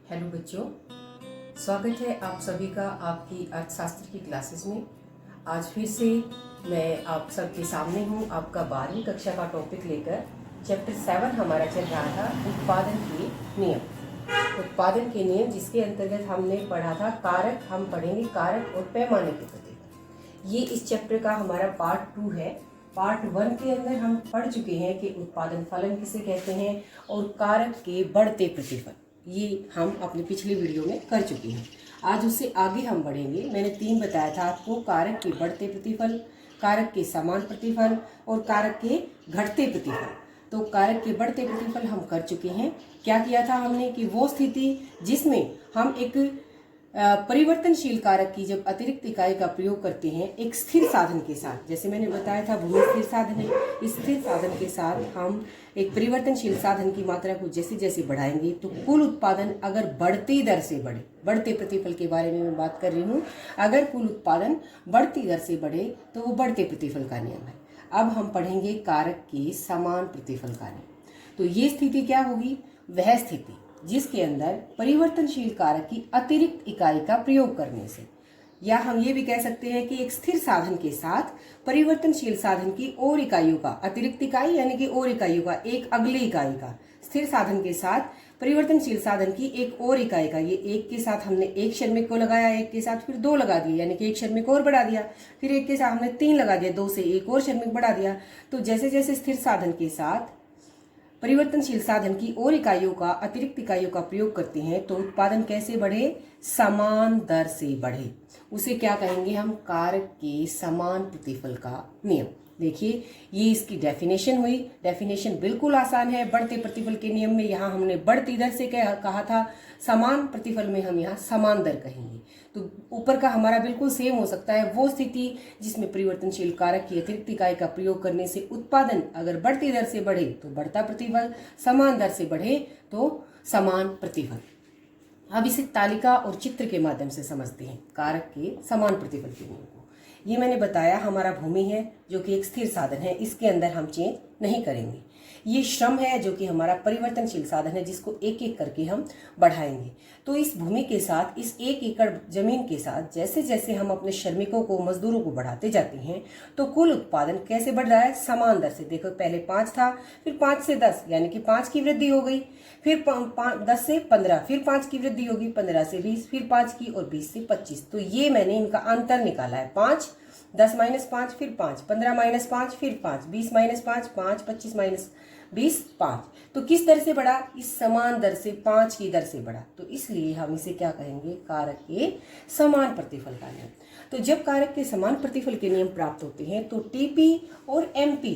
Hello बच्चों, स्वागत है आप सभी का आपकी अर्थशास्त्र की क्लासेस में। आज फिर से मैं आप सबके सामने हूँ आपका 12वीं कक्षा का टॉपिक लेकर। चैप्टर 7 हमारा चल रहा था उत्पादन के नियम। उत्पादन के नियम जिसके अंतर्गत हमने पढ़ा था कारक, हम पढ़ेंगे कारक और पैमाने के प्रति। ये इस चैप्टर का हमारा पार्ट 2 है। पार्ट 1 के अंदर हम पढ़ चुके हैं कि उत्पादन फलन किसे कहते हैं और कारक के बढ़ते प्रतिफल, ये हम अपने पिछले वीडियो में कर चुके हैं। आज उससे आगे हम बढ़ेंगे। मैंने 3 बताया था आपको, कारक के बढ़ते प्रतिफल, कारक के समान प्रतिफल और कारक के घटते प्रतिफल। तो कारक के बढ़ते प्रतिफल हम कर चुके हैं। क्या किया था हमने कि वो स्थिति जिसमें हम एक परिवर्तनशील कारक की जब अतिरिक्त इकाई का प्रयोग करते हैं एक स्थिर साधन के साथ, जैसे मैंने बताया था भूमि स्थिर साधन है, इस स्थिर साधन के साथ हम एक परिवर्तनशील साधन की मात्रा को जैसे जैसे बढ़ाएंगे तो कुल उत्पादन अगर बढ़ती दर से बढ़े, बढ़ते प्रतिफल के बारे में मैं बात कर रही हूँ, अगर कुल उत्पादन बढ़ती दर से बढ़े तो वो बढ़ते प्रतिफल का नियम है। अब हम पढ़ेंगे कारक के समान प्रतिफल का नियम। तो ये स्थिति क्या होगी? वह स्थिति जिसके अंदर परिवर्तनशील कारक की अतिरिक्त इकाई का प्रयोग करने से, या हम ये भी कह सकते हैं कि एक स्थिर साधन के साथ परिवर्तनशील साधन की और इकाइयों का, अतिरिक्त इकाई यानी कि और इकाइयों का, एक अगली इकाई का, स्थिर साधन के साथ परिवर्तनशील साधन की एक और इकाई का, ये एक के साथ हमने एक श्रमिक को लगाया, एक के साथ फिर 2 लगा दिए, यानी कि एक श्रमिक और बढ़ा दिया, फिर एक के साथ हमने 3 लगा दिया, 2 से एक और श्रमिक बढ़ा दिया। तो जैसे जैसे स्थिर साधन के साथ परिवर्तनशील साधन की और इकाइयों का, अतिरिक्त इकाइयों का प्रयोग करते हैं तो उत्पादन कैसे बढ़े? समान दर से बढ़े। उसे क्या कहेंगे हम? कारक के समान प्रतिफल का नियम। देखिए, ये इसकी डेफिनेशन हुई। डेफिनेशन बिल्कुल आसान है। बढ़ते प्रतिफल के नियम में यहाँ हमने बढ़ती दर से कहा था, समान प्रतिफल में हम यहाँ समान दर कहेंगे। तो ऊपर का हमारा बिल्कुल सेम हो सकता है। वो स्थिति जिसमें परिवर्तनशील कारक की अतिरिक्त इकाई का प्रयोग करने से उत्पादन अगर बढ़ती दर से बढ़े तो बढ़ता प्रतिफल, समान दर से बढ़े तो समान प्रतिफल। अब इसे तालिका और चित्र के माध्यम से समझते हैं कारक के समान प्रतिफल के नियम को। ये मैंने बताया हमारा भूमि है जो कि एक स्थिर साधन है, इसके अंदर हम चेंज नहीं करेंगे। ये श्रम है जो कि हमारा परिवर्तनशील साधन है, जिसको एक एक करके हम बढ़ाएंगे। तो इस भूमि के साथ, इस 1 एकड़ जमीन के साथ जैसे जैसे हम अपने श्रमिकों को, मजदूरों को बढ़ाते जाते हैं तो कुल उत्पादन कैसे बढ़ रहा है? समान दर से। देखो, पहले 5 था, फिर 5 से 10 यानी कि 5 की वृद्धि हो गई, फिर 10 से 15, फिर 5 की वृद्धि होगी, 15 से 20, फिर 5 की और 20 से 25। तो ये मैंने इनका अंतर निकाला है। 5, 10 - 5, फिर 5, 15 - 5, फिर 5, 20 - 5, 5, 25 - 20, 5। तो किस दर से बढ़ा? इस समान दर से, 5 की दर से बढ़ा। तो इसलिए हम इसे क्या कहेंगे? कारक के समान प्रतिफल का नियम। तो जब कारक के समान प्रतिफल के नियम प्राप्त होते हैं तो टीपी और एमपी,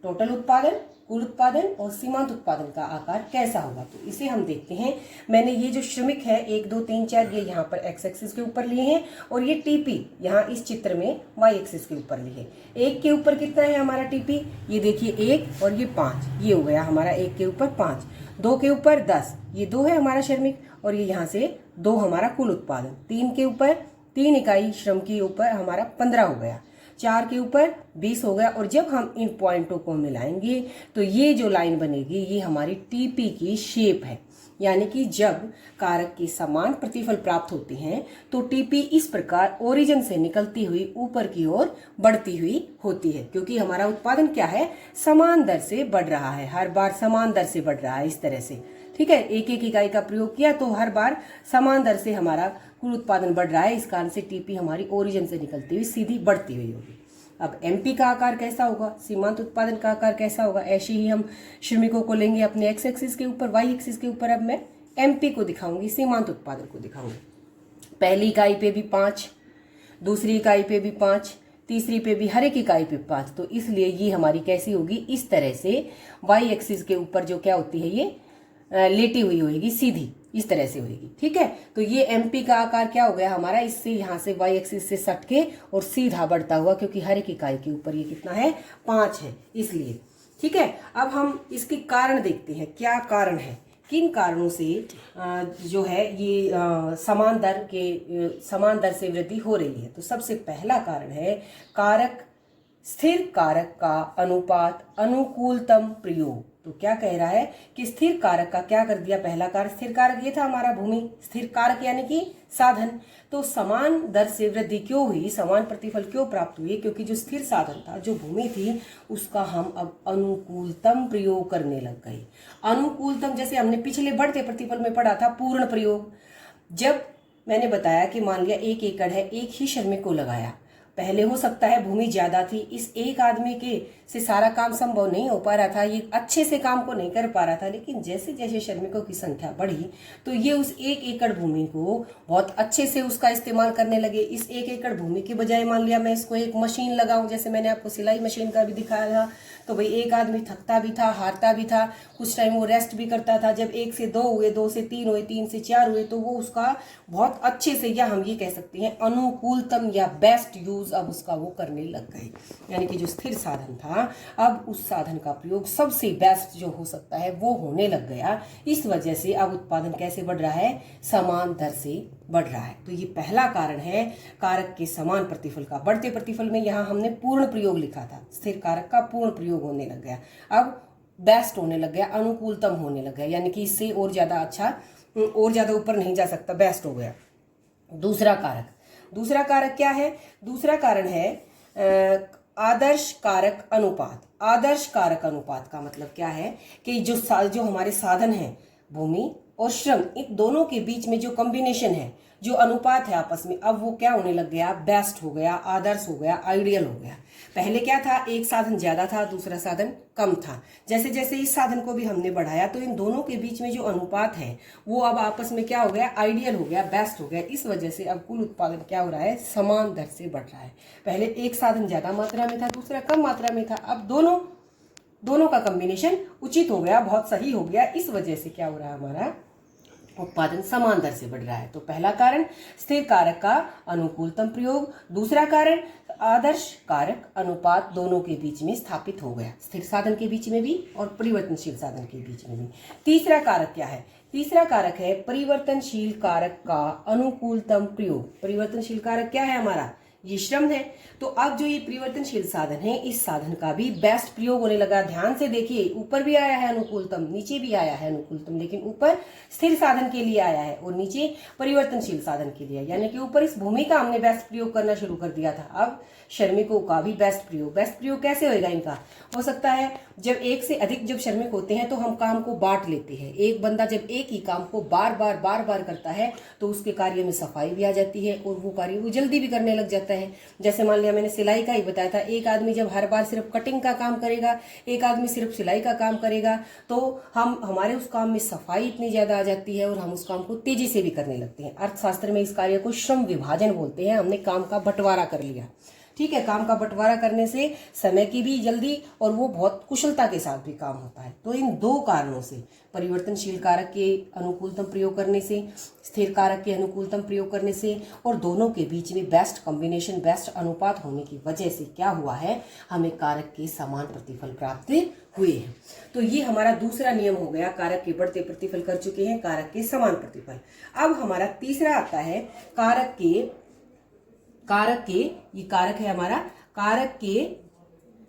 टोटल उत्पादन, कुल उत्पादन और सीमांत उत्पादन का आकार कैसा होगा? तो इसे हम देखते हैं। मैंने ये जो श्रमिक है 1, 2, 3, 4 ये यहाँ पर एक्स एक्सिस के ऊपर लिए हैं और ये टीपी यहाँ इस चित्र में वाई एक्सिस के ऊपर लिए है। 1 के ऊपर कितना है हमारा टीपी? ये देखिए 1 और ये 5, ये हो गया हमारा 1 के ऊपर 5। 2 के ऊपर 10, ये 2 है हमारा श्रमिक, और ये यहाँ से 2 हमारा कुल उत्पादन। 3 के ऊपर 3 इकाई श्रम के ऊपर हमारा 15 हो गया। 4 के ऊपर 20 हो गया। और जब हम इन पॉइंटों को मिलाएंगे तो ये जो लाइन बनेगी ये हमारी टीपी की शेप है। यानी कि जब कारक के समान प्रतिफल प्राप्त होते हैं तो टीपी इस प्रकार ओरिजिन से निकलती हुई ऊपर की ओर बढ़ती हुई होती है, क्योंकि हमारा उत्पादन क्या है? समान दर से बढ़ रहा है। हर बार समान दर से बढ़ रहा है, इस तरह से। ठीक है, एक एक इकाई का प्रयोग किया तो हर बार समान दर से हमारा कुल उत्पादन बढ़ रहा है। इस कारण से टीपी हमारी ओरिजिन से निकलती हुई सीधी बढ़ती हुई होगी। अब एमपी का आकार कैसा होगा? सीमांत उत्पादन का आकार कैसा होगा? ऐसे ही हम श्रमिकों को लेंगे अपने एक्स एक्सिस के ऊपर, वाई एक्सिस के ऊपर। अब मैं एमपी को दिखाऊंगी, सीमांत उत्पादन को दिखाऊंगी। पहली इकाई पे भी 5, दूसरी इकाई पे भी 5, तीसरी पे भी, हर एक इकाई पे 5। तो इसलिए ये हमारी कैसी होगी? इस तरह से वाई एक्सिस के ऊपर जो क्या होती है, ये लेटी हुई होगी, सीधी इस तरह से होगी। ठीक है, तो ये एमपी का आकार क्या हो गया हमारा? इससे यहाँ से वाई एक्सिस से सट के और सीधा बढ़ता हुआ, क्योंकि हर एक इकाई के ऊपर ये कितना है? 5 है, इसलिए। ठीक है, अब हम इसके कारण देखते हैं, क्या कारण है, किन कारणों से जो है ये समान दर से वृद्धि हो रही है। तो सबसे पहला कारण है कारक, स्थिर कारक का अनुपात अनुकूलतम प्रयोग। तो क्या कह रहा है कि स्थिर कारक का क्या कर दिया, पहला कारक स्थिर कारक ये था हमारा भूमि, स्थिर कारक यानी कि साधन। तो समान दर से वृद्धि क्यों हुई, समान प्रतिफल क्यों प्राप्त हुई, क्योंकि जो स्थिर साधन था, जो भूमि थी, उसका हम अब अनुकूलतम प्रयोग करने लग गए। अनुकूलतम जैसे हमने पिछले बढ़ते प्रतिफल में पढ़ा था पूर्ण प्रयोग। जब मैंने बताया कि मान लिया 1 एकड़ है, एक ही श्रमिक को लगाया, पहले हो सकता है भूमि ज्यादा थी, इस एक आदमी के से सारा काम संभव नहीं हो पा रहा था, ये अच्छे से काम को नहीं कर पा रहा था, लेकिन जैसे जैसे श्रमिकों की संख्या बढ़ी तो ये उस 1 एकड़ भूमि को बहुत अच्छे से उसका इस्तेमाल करने लगे। इस 1 एकड़ भूमि के बजाय मान लिया मैं इसको एक मशीन लगाऊं, जैसे मैंने आपको सिलाई मशीन का भी दिखाया था, तो भाई एक आदमी थकता भी था, हारता भी था, कुछ टाइम वो रेस्ट भी करता था। जब 1 से 2 हुए, 2 से 3 हुए, 3 से 4 हुए, तो वो उसका बहुत अच्छे से, या हम ये कह सकते हैं अनुकूलतम या बेस्ट यूज अब उसका वो करने लग गए। यानी कि जो स्थिर साधन था, अब उस साधन का प्रयोग सबसे बेस्ट जो हो सकता है वो होने लग गया। इस वजह से अब उत्पादन कैसे बढ़ रहा है, समान दर से बढ़ रहा है। तो ये पहला कारण है कारक के समान प्रतिफल का। बढ़ते प्रतिफल में यहाँ हमने पूर्ण प्रयोग लिखा था, स्थिर कारक का पूर्ण प्रयोग होने लग गया, अब बेस्ट होने लग गया, अनुकूलतम होने लग गया, यानी कि इससे और ज्यादा अच्छा, और ज्यादा ऊपर नहीं जा सकता, बेस्ट हो गया। दूसरा कारक क्या है, दूसरा कारण है आदर्श कारक अनुपात। आदर्श कारक अनुपात का मतलब क्या है कि जो हमारे साधन है, भूमि और श्रम, इन दोनों के बीच में जो कॉम्बिनेशन है, जो अनुपात है आपस में, अब वो क्या होने लग गया, बेस्ट हो गया, आदर्श हो गया, आइडियल हो गया। पहले क्या था, एक साधन ज्यादा था, दूसरा साधन कम था। जैसे जैसे इस साधन को भी हमने बढ़ाया तो इन दोनों के बीच में जो अनुपात है वो अब आपस में क्या हो गया, आइडियल हो गया, बेस्ट हो गया। इस वजह से अब कुल उत्पादन क्या हो रहा है, समान दर से बढ़ रहा है। पहले एक साधन ज्यादा मात्रा में था, दूसरा कम मात्रा में था, अब दोनों का कॉम्बिनेशन उचित हो गया, बहुत सही हो गया। इस वजह से क्या हो रहा है, हमारा उत्पादन समान दर से बढ़ रहा है। तो पहला कारण स्थिर कारक का अनुकूलतम प्रयोग, दूसरा कारण आदर्श कारक अनुपात दोनों के बीच में स्थापित हो गया, स्थिर साधन के बीच में भी और परिवर्तनशील साधन के बीच में भी। तीसरा कारक क्या है, तीसरा कारक है परिवर्तनशील कारक का अनुकूलतम प्रयोग। परिवर्तनशील कारक क्या है हमारा, ये श्रम है। तो अब जो ये परिवर्तनशील साधन है, इस साधन का भी बेस्ट प्रयोग होने लगा। ध्यान से देखिए, ऊपर भी आया है अनुकूलतम, नीचे भी आया है अनुकूलतम, लेकिन ऊपर स्थिर साधन के लिए आया है और नीचे परिवर्तनशील साधन के लिए, यानी कि ऊपर इस भूमि का हमने बेस्ट प्रयोग करना शुरू कर दिया था, अब श्रमिकों का भी बेस्ट प्रयोग। बेस्ट प्रयोग कैसे होएगा इनका, हो सकता है जब एक से अधिक जब श्रमिक होते हैं तो हम काम को बांट लेते हैं। एक बंदा जब एक ही काम को बार बार करता है तो उसके कार्य में सफाई भी आ जाती है और वो कार्य वो जल्दी भी करने लग जाता है। जैसे मान लिया मैंने सिलाई का ही बताया था, एक आदमी जब हर बार सिर्फ कटिंग का काम करेगा, एक आदमी सिर्फ सिलाई का काम करेगा, तो हमारे उस काम में सफाई इतनी ज्यादा आ जाती है और हम उस काम को तेजी से भी करने लगते हैं। अर्थशास्त्र में इस कार्य को श्रम विभाजन बोलते हैं। हमने काम का बंटवारा कर लिया, ठीक है। काम का बंटवारा करने से समय की भी जल्दी और वो बहुत कुशलता के साथ भी काम होता है। तो इन दो कारणों से, परिवर्तनशील कारक के अनुकूलतम प्रयोग करने से, स्थिर कारक के अनुकूलतम प्रयोग करने से और दोनों के बीच में बेस्ट कॉम्बिनेशन, बेस्ट अनुपात होने की वजह से क्या हुआ है, हमें कारक के समान प्रतिफल प्राप्त हुए हैं। तो ये हमारा दूसरा नियम हो गया, कारक के बढ़ते प्रतिफल कर चुके हैं, कारक के समान प्रतिफल। अब हमारा तीसरा आता है कारक के ये कारक है हमारा कारक के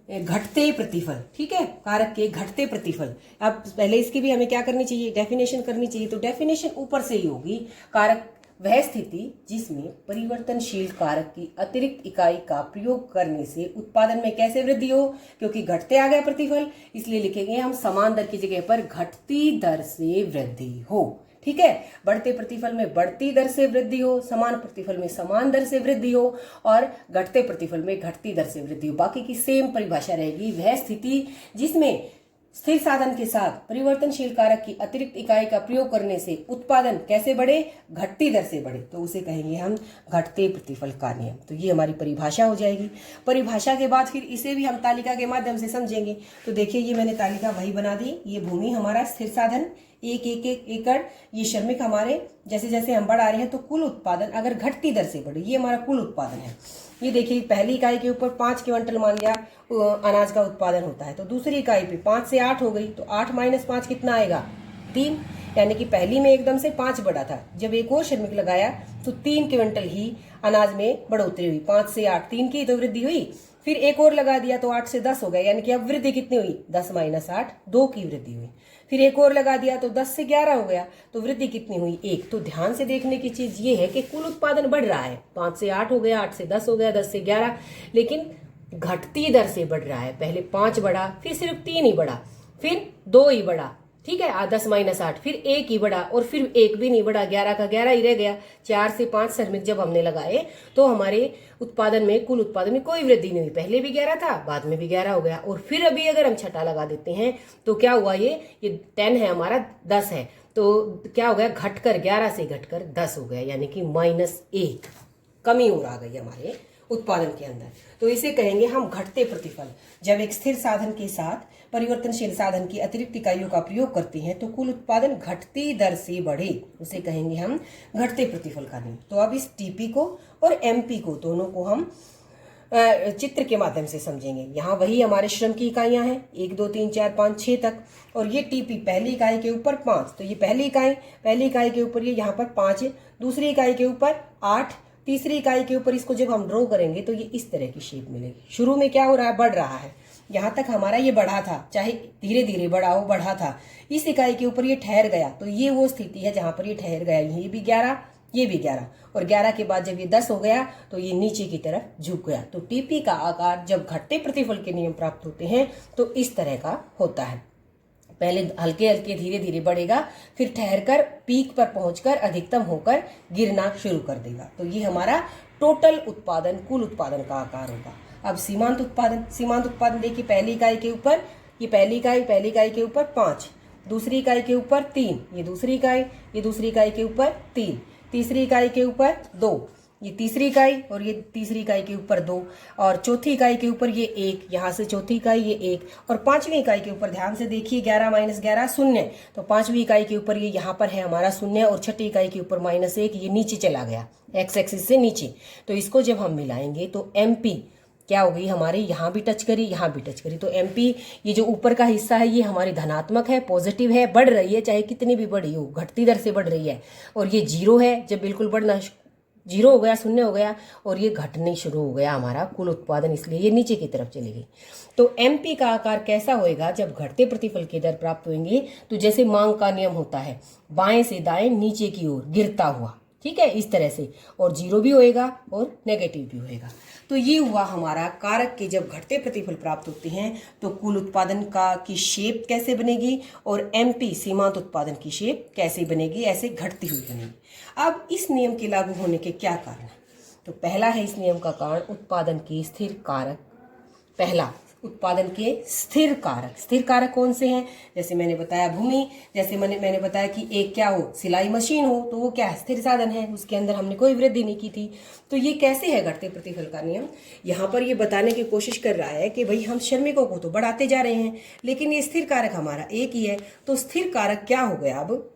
घटते प्रतिफल, ठीक है, कारक के घटते प्रतिफल। अब पहले इसकी भी हमें क्या करनी चाहिए, डेफिनेशन करनी चाहिए। तो डेफिनेशन ऊपर से ही होगी, कारक वह स्थिति जिसमें परिवर्तनशील कारक की अतिरिक्त इकाई का प्रयोग करने से उत्पादन में कैसे वृद्धि हो, क्योंकि घटते आ गया प्रतिफल, इसलिए लिखेंगे हम समान दर की जगह पर घटती दर से वृद्धि हो, ठीक है। बढ़ते प्रतिफल में बढ़ती दर से वृद्धि हो, समान प्रतिफल में समान दर से वृद्धि हो और घटते प्रतिफल में घटती दर से वृद्धि हो। बाकी की सेम परिभाषा रहेगी, वह स्थिति जिसमें स्थिर साधन के साथ परिवर्तनशील कारक की अतिरिक्त इकाई का प्रयोग करने से उत्पादन कैसे बढ़े, घटती दर से बढ़े, तो उसे कहेंगे हम घटते प्रतिफल का नियम। तो ये हमारी परिभाषा हो जाएगी। परिभाषा के बाद फिर इसे भी हम तालिका के माध्यम से समझेंगे। तो देखिए, ये मैंने तालिका वही बना दी। ये भूमि हमारा स्थिर साधन, एक एकड़, ये श्रमिक हमारे, जैसे जैसे हम बढ़ा रहे हैं तो कुल उत्पादन अगर घटती दर से बढ़े, ये हमारा कुल उत्पादन है। ये देखिए, पहली इकाई के ऊपर 5 क्विंटल मान लिया अनाज का उत्पादन होता है, तो दूसरी इकाई पे 5 से 8 हो गई, तो 8 - 5 कितना आएगा, 3। यानी कि पहली में एकदम से 5 बढ़ा था, जब एक और श्रमिक लगाया तो 3 क्विंटल ही अनाज में बढ़ोतरी हुई, 5 से 8, 3 की तो वृद्धि हुई। फिर एक और लगा दिया तो 8 से 10 हो गया, यानी कि अब वृद्धि कितनी हुई, 10 माइनस 8, 2 की वृद्धि हुई। फिर एक और लगा दिया तो 10 से 11 हो गया, तो वृद्धि कितनी हुई, 1। तो ध्यान से देखने की चीज ये है कि कुल उत्पादन बढ़ रहा है, 5 से 8 हो गया, 8 से 10 हो गया, 10 से 11, लेकिन घटती दर से बढ़ रहा है। पहले 5 बढ़ा, फिर सिर्फ 3 ही बढ़ा, फिर 2 ही बढ़ा, ठीक है, 10 माइनस 8, फिर 1 ही बढ़ा, और फिर 1 भी नहीं बढ़ा, 11 का 11 ही रह गया। 4 से 5 श्रमिक जब हमने लगाए तो हमारे उत्पादन में, कुल उत्पादन में कोई वृद्धि नहीं हुई। पहले भी 11 था, बाद में भी 11 हो गया, और फिर अभी अगर हम छठा लगा देते हैं तो क्या हुआ, ये 10 है हमारा, 10 है, तो क्या हो गया, घटकर 11 से घटकर 10 हो गया, यानी कि -1 कमी और आ गई हमारे उत्पादन के अंदर। तो इसे कहेंगे हम घटते प्रतिफल। जब एक स्थिर साधन के साथ परिवर्तनशील साधन की अतिरिक्त इकाइयों का प्रयोग करते हैं तो कुल उत्पादन घटती दर से बढ़े, उसे कहेंगे हम घटते प्रतिफल का नियम। तो अब इस टीपी को और एमपी को, दोनों को हम चित्र के माध्यम से समझेंगे। यहाँ वही हमारे श्रम की इकाइयां हैं, 1 2 3 4 5 6 तक, और ये टीपी पहली इकाई के ऊपर 5, तो ये पहली इकाई के ऊपर ये यहाँ पर 5 है, दूसरी इकाई के ऊपर 8, तीसरी इकाई के ऊपर इसको जब हम ड्रॉ करेंगे तो ये इस तरह की शेप मिलेगी। शुरू में क्या हो रहा है, बढ़ रहा है, यहाँ तक हमारा ये बढ़ा था, चाहे धीरे धीरे बढ़ा हो, बढ़ा था। इस इकाई के ऊपर ये ठहर गया, तो ये वो स्थिति है जहां पर ये ठहर गया, ये भी 11, ये भी 11, और 11 के बाद जब ये 10 हो गया तो ये नीचे की तरफ झुक गया। तो टीपी का आकार जब घटते प्रतिफल के नियम प्राप्त होते हैं तो इस तरह का होता है। पहले हल्के हल्के धीरे धीरे बढ़ेगा, फिर ठहरकर पीक पर पहुंचकर अधिकतम होकर गिरना शुरू कर देगा। तो ये हमारा टोटल उत्पादन, कुल उत्पादन का आकार होगा। अब सीमांत उत्पादन देखिए, पहली इकाई के ऊपर ये पहली इकाई के ऊपर 5, दूसरी इकाई के ऊपर 3, ये दूसरी इकाई के ऊपर 3, तीसरी इकाई के ऊपर 2, ये तीसरी इकाई, और ये तीसरी इकाई के ऊपर 2, और चौथी इकाई के ऊपर ये 1, यहाँ से चौथी इकाई ये 1, और पांचवी इकाई के ऊपर ध्यान से देखिए 11 माइनस 11 0, तो पांचवी इकाई के ऊपर ये यहाँ पर है हमारा 0, और छठी इकाई के ऊपर -1, ये नीचे चला गया एक्स एक्सिस से नीचे। तो इसको जब हम मिलाएंगे तो एमपी क्या हो गई हमारी, यहाँ भी टच करी, यहाँ भी टच करी, तो एमपी ये जो ऊपर का हिस्सा है ये हमारी धनात्मक है, पॉजिटिव है, बढ़ रही है, चाहे कितनी भी बढ़ी हो, घटती दर से बढ़ रही है। और ये 0 है, जब बिल्कुल बढ़ना 0 हो गया, 0 हो गया, और ये घटने शुरू हो गया हमारा कुल उत्पादन, इसलिए ये नीचे की तरफ चली गई। तो एमपी का आकार कैसा होएगा, जब घटते प्रतिफल की दर प्राप्त होंगे तो जैसे मांग का नियम होता है, बाएं से दाएं नीचे की ओर गिरता हुआ, ठीक है, इस तरह से, और 0 भी होएगा और नेगेटिव भी होएगा। तो ये हुआ हमारा कारक के जब घटते प्रतिफल प्राप्त होते हैं तो कुल उत्पादन का की शेप कैसे बनेगी, और एमपी सीमांत उत्पादन की शेप कैसे बनेगी, ऐसे घटती हुई बनेगी। अब इस नियम के लागू होने के क्या कारण हैं, तो पहला है इस नियम का कारण उत्पादन के स्थिर कारक। पहला, उत्पादन के स्थिर कारक कौन से हैं, जैसे मैंने बताया भूमि, जैसे मैंने बताया कि एक क्या हो, सिलाई मशीन हो, तो वो क्या है, स्थिर साधन है, उसके अंदर हमने कोई वृद्धि नहीं की थी। तो ये कैसे है घटते प्रतिफल का नियम, यहाँ पर ये बताने की कोशिश कर रहा है कि भाई हम श्रमिकों को तो बढ़ाते जा रहे हैं, लेकिन ये स्थिर कारक हमारा एक ही है। तो स्थिर कारक क्या हो गया, अब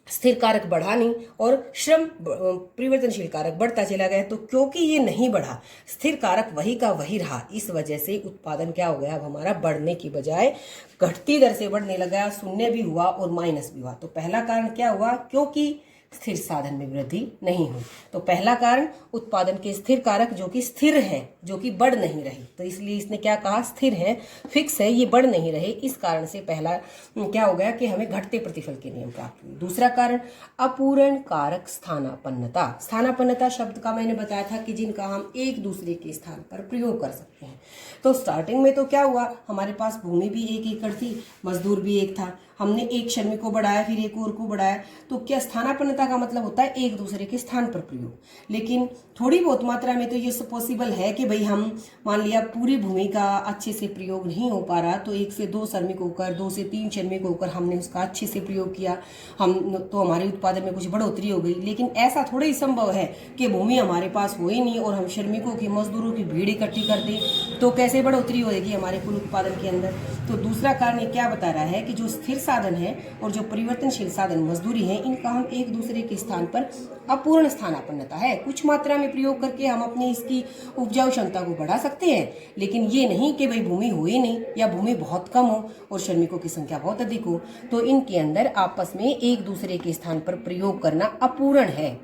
स्थिर कारक बढ़ा नहीं और श्रम परिवर्तनशील कारक बढ़ता चला गया। तो क्योंकि ये नहीं बढ़ा, स्थिर कारक वही का वही रहा, इस वजह से उत्पादन क्या हो गया, अब हमारा बढ़ने की बजाय घटती दर से बढ़ने लगा, 0 भी हुआ और माइनस भी हुआ। तो पहला कारण क्या हुआ, क्योंकि स्थिर साधन में वृद्धि नहीं हुई। तो पहला कारण उत्पादन के स्थिर कारक जो कि स्थिर है, जो कि बढ़ नहीं रही, तो इसलिए इसने क्या कहा, स्थिर है, फिक्स है, ये बढ़ नहीं रहे, इस कारण से पहला क्या हो गया कि हमें घटते प्रतिफल के नियम प्राप्त हुए। दूसरा कारण अपूर्ण कारक स्थानापन्नता शब्द का मैंने बताया था कि जिनका हम एक दूसरे के स्थान पर प्रयोग कर सकते हैं। तो स्टार्टिंग में तो क्या हुआ, हमारे पास भूमि भी 1 एकड़ थी, मजदूर भी एक था, हमने एक श्रमिक को बढ़ाया, फिर एक और को बढ़ाया, तो क्या स्थानापन्नता का मतलब होता है एक दूसरे के स्थान पर प्रयोग। लेकिन थोड़ी बहुत मात्रा में तो ये पॉसिबल है कि भाई हम मान लिया पूरी भूमि का अच्छे से प्रयोग नहीं हो पा रहा, तो 1 से 2 श्रमिक होकर, 2 से 3 श्रमिक होकर हमने उसका अच्छे से प्रयोग किया, तो हमारे उत्पादन में कुछ बढ़ोतरी हो गई। लेकिन ऐसा थोड़ा ही संभव है कि भूमि हमारे पास हो ही नहीं और हम श्रमिकों की, मजदूरों की भीड़ इकट्ठी कर दें, तो कैसे बढ़ोतरी होगी हमारे कुल उत्पादन के अंदर। तो दूसरा कारण ये क्या बता रहा है कि जो स्थिर साधन है और जो परिवर्तनशील साधन मजदूरी है, इनका हम एक दूसरे के स्थान पर अपूर्ण स्थानापन्नता है, कुछ मात्रा में प्रयोग करके हम अपनी इसकी उपजाऊ क्षमता को बढ़ा सकते हैं, लेकिन ये नहीं कि भाई भूमि हो ही नहीं या भूमि बहुत कम हो और श्रमिकों की संख्या बहुत अधिक हो, तो इनके अंदर आपस में एक दूसरे के स्थान पर प्रयोग करना अपूर्ण है।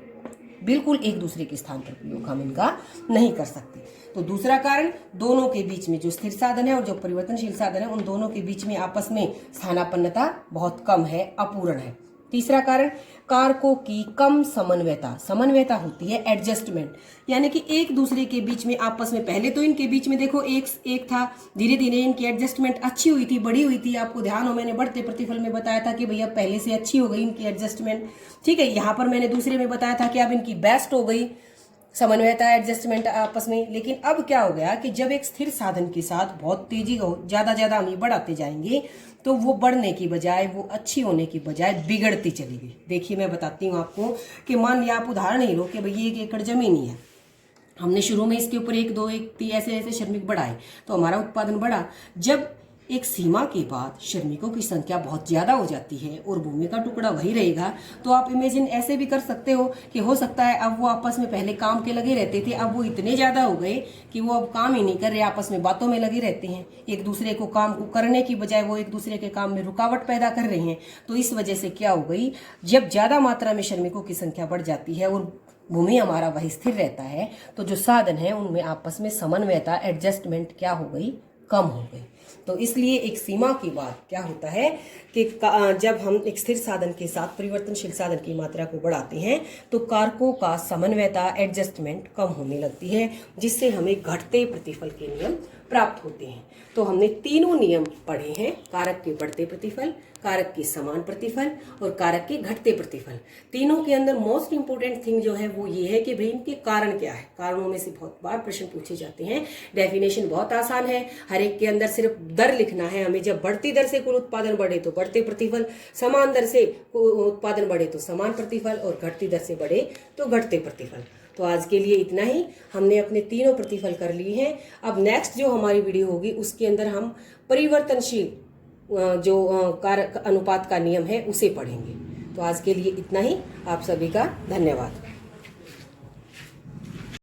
बिल्कुल एक दूसरे के स्थान पर प्रयोग हम इनका नहीं कर सकते। तो दूसरा कारण, दोनों के बीच में जो स्थिर साधन है और जो परिवर्तनशील साधन है, उन दोनों के बीच में आपस में स्थानापन्नता बहुत कम है, अपूर्ण है। तीसरा कारण, कारकों की कम समन्वयता। समन्वयता होती है एडजस्टमेंट, यानी कि एक दूसरे के बीच में आपस में, पहले तो इनके बीच में देखो एक था, धीरे धीरे इनकी एडजस्टमेंट अच्छी हुई थी, बड़ी हुई थी। आपको ध्यान हो, मैंने बढ़ते प्रतिफल में बताया था कि भैया पहले से अच्छी हो गई इनकी एडजस्टमेंट, ठीक है। यहाँ पर मैंने दूसरे में बताया था कि अब इनकी बेस्ट हो गई समन्वयता, एडजस्टमेंट आपस में। लेकिन अब क्या हो गया कि जब एक स्थिर साधन के साथ बहुत तेजी ज्यादा हम ये बढ़ाते जाएंगे, तो वो बढ़ने की बजाय, वो अच्छी होने की बजाय बिगड़ती चली गई। देखिए मैं बताती हूँ आपको कि मान लिया आप उदाहरण ही लो कि भैया 1 एकड़ जमीन ही है, हमने शुरू में इसके ऊपर 1, 2, 3 ऐसे श्रमिक बढ़ाए तो हमारा उत्पादन बढ़ा। जब एक सीमा के बाद श्रमिकों की संख्या बहुत ज्यादा हो जाती है और भूमि का टुकड़ा वही रहेगा, तो आप इमेजिन ऐसे भी कर सकते हो कि हो सकता है अब वो आपस में पहले काम के लगे रहते थे, अब वो इतने ज्यादा हो गए कि वो अब काम ही नहीं कर रहे, आपस में बातों में लगे रहते हैं। एक दूसरे को काम को करने की बजाय वो एक दूसरे के काम में रुकावट पैदा कर रहे हैं। तो इस वजह से क्या हो गई, जब ज्यादा मात्रा में श्रमिकों की संख्या बढ़ जाती है और भूमि हमारा वही स्थिर रहता है, तो जो साधन है उनमें आपस में समन्वयता, एडजस्टमेंट क्या हो गई, कम हो गई। तो इसलिए एक सीमा के बाद क्या होता है कि जब हम एक स्थिर साधन के साथ परिवर्तनशील साधन की मात्रा को बढ़ाते हैं, तो कारकों का समन्वयता, एडजस्टमेंट कम होने लगती है, जिससे हमें घटते प्रतिफल के नियम प्राप्त होते हैं। तो हमने तीनों नियम पढ़े हैं, कारक के बढ़ते प्रतिफल, कारक के समान प्रतिफल और कारक के घटते प्रतिफल। तीनों के अंदर मोस्ट इंपोर्टेंट थिंग जो है वो ये है कि भाई इनके कारण क्या है। कारणों में से बहुत बार प्रश्न पूछे जाते हैं। डेफिनेशन बहुत आसान है, हर एक के अंदर सिर्फ दर लिखना है हमें। जब बढ़ती दर से कुल उत्पादन बढ़े तो बढ़ते प्रतिफल, समान दर से उत्पादन बढ़े तो समान प्रतिफल और घटती दर से बढ़े तो घटते प्रतिफल। तो आज के लिए इतना ही, हमने अपने तीनों प्रतिफल कर लिए हैं। अब नेक्स्ट जो हमारी वीडियो होगी उसके अंदर हम परिवर्तनशील जो कारक अनुपात का नियम है उसे पढ़ेंगे। तो आज के लिए इतना ही, आप सभी का धन्यवाद।